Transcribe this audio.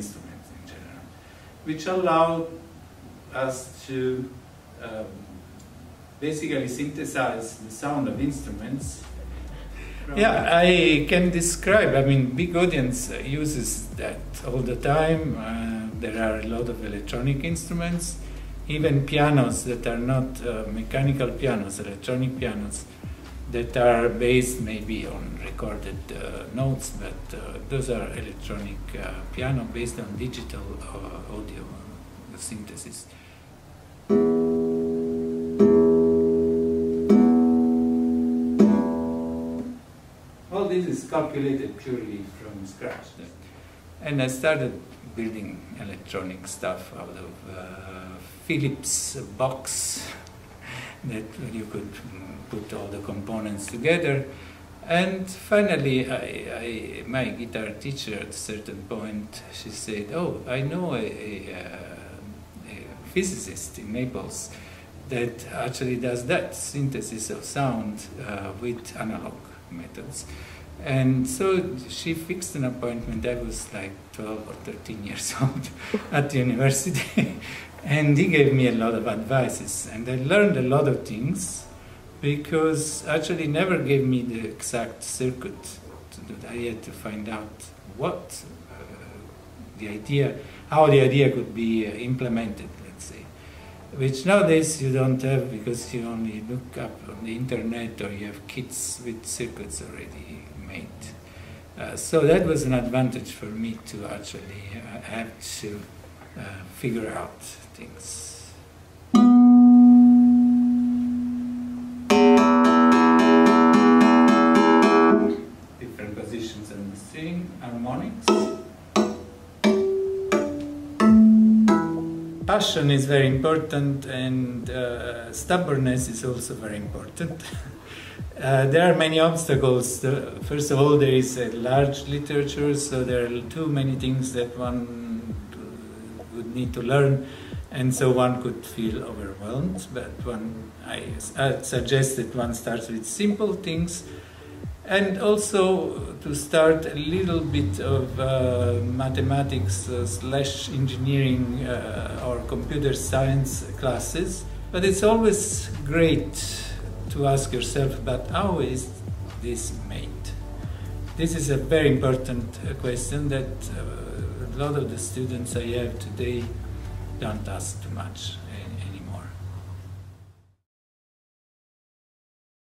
instruments in general, which allowed us to basically synthesize the sound of instruments. Yeah, I can describe, I mean, big audience uses that all the time. There are a lot of electronic instruments, even pianos that are not mechanical pianos, electronic pianos, that are based maybe on recorded notes, but those are electronic piano based on digital audio synthesis. All this is calculated purely from scratch. And I started building electronic stuff out of Philips box that you could put all the components together. And finally, my guitar teacher at a certain point, she said, "Oh, I know a physicist in Naples that actually does that, synthesis of sound with analog methods." And so she fixed an appointment. I was like 12 or 13 years old at the university. And he gave me a lot of advices. And I learned a lot of things because actually never gave me the exact circuit. I had to find out what the idea, how the idea could be implemented, let's say. Which nowadays you don't have because you only look up on the internet or you have kits with circuits already made. So that was an advantage for me to actually have to figure out things. Different positions on the string, harmonics. Passion is very important, and stubbornness is also very important. There are many obstacles. First of all, there is a large literature, so there are too many things that one would need to learn, and so one could feel overwhelmed. But I suggest that one starts with simple things, and also to start a little bit of mathematics / engineering or computer science classes. But it's always great to ask yourself about how is this made. This is a very important question that a lot of the students I have today don't ask too much